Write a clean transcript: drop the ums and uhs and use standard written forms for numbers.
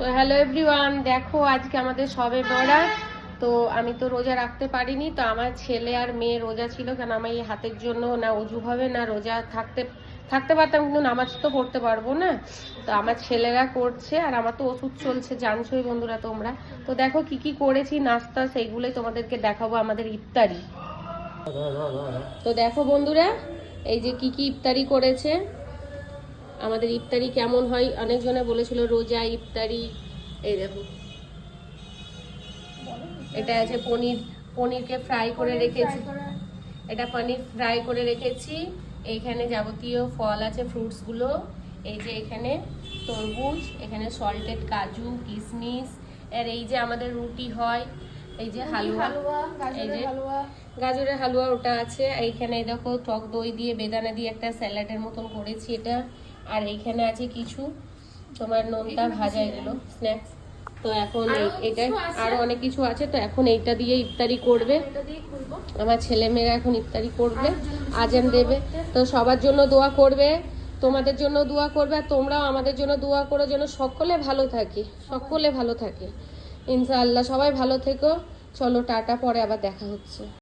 তো hello everyone, দেখো আজকে আমাদের সবে বরাত। তো আমি তো রোজা রাখতে পারিনি, তো আমার ছেলে আর মেয়ে রোজা ছিল, কারণ আমার এই হাতের জন্য না অজু হবে না রোজা থাকতে থাকতে পারতাম, কিন্তু নামাজ তো পড়তে পারবো না। তো আমার ছেলেরা করছে, আর আমার তো ওষুধ চলছে, জানছোই বন্ধুরা তোমরা। তো দেখো কি কি করেছি নাস্তা, সেইগুলোই তোমাদেরকে দেখাবো, আমাদের ইফতারি। তো দেখো বন্ধুরা, এই যে কি কি ইফতারি করেছে। আমাদের ইফতারি কেমন হয়, অনেকজনে বলেছিল রোজা ইফতারি। এই দেখো, এটা আছে পনির, পনিরকে ফ্রাই করে রেখেছি। এটা পনির ফ্রাই করে রেখেছি। এইখানে যাবতীয় ফল আছে, ফ্রুটস গুলো। এই যে এখানে তরমুজ, এখানে সল্টেড কাজু কিশমিশ। আর এই যে আমাদের রুটি হয়, এই যে হালুয়া, এই যে গাজরের হালুয়া ওটা আছে। এইখানে দেখো টক দই দিয়ে বেদানা দিয়ে একটা স্যালাডের মতন করেছি এটা। আর এইখানে আছে কিছু তোমার নোনতা ভাজা, এগুলো স্ন্যাক্স। তো এখন এটা আরো অনেক কিছু আছে, তো এখন এইটা দিয়ে ইফতারি করবে আমার ছেলে মেয়েরা, এখন ইফতারি করবে, আজান দেবে। তো সবার জন্য দোয়া করবে, তোমাদের জন্য দোয়া করবে, আর তোমরাও আমাদের জন্য দোয়া করো যেন সকলে ভালো থাকে, সকলে ভালো থাকে ইনশাআল্লাহ। সবাই ভালো থেকো। চলো টাটা, পরে আবার দেখা হচ্ছে।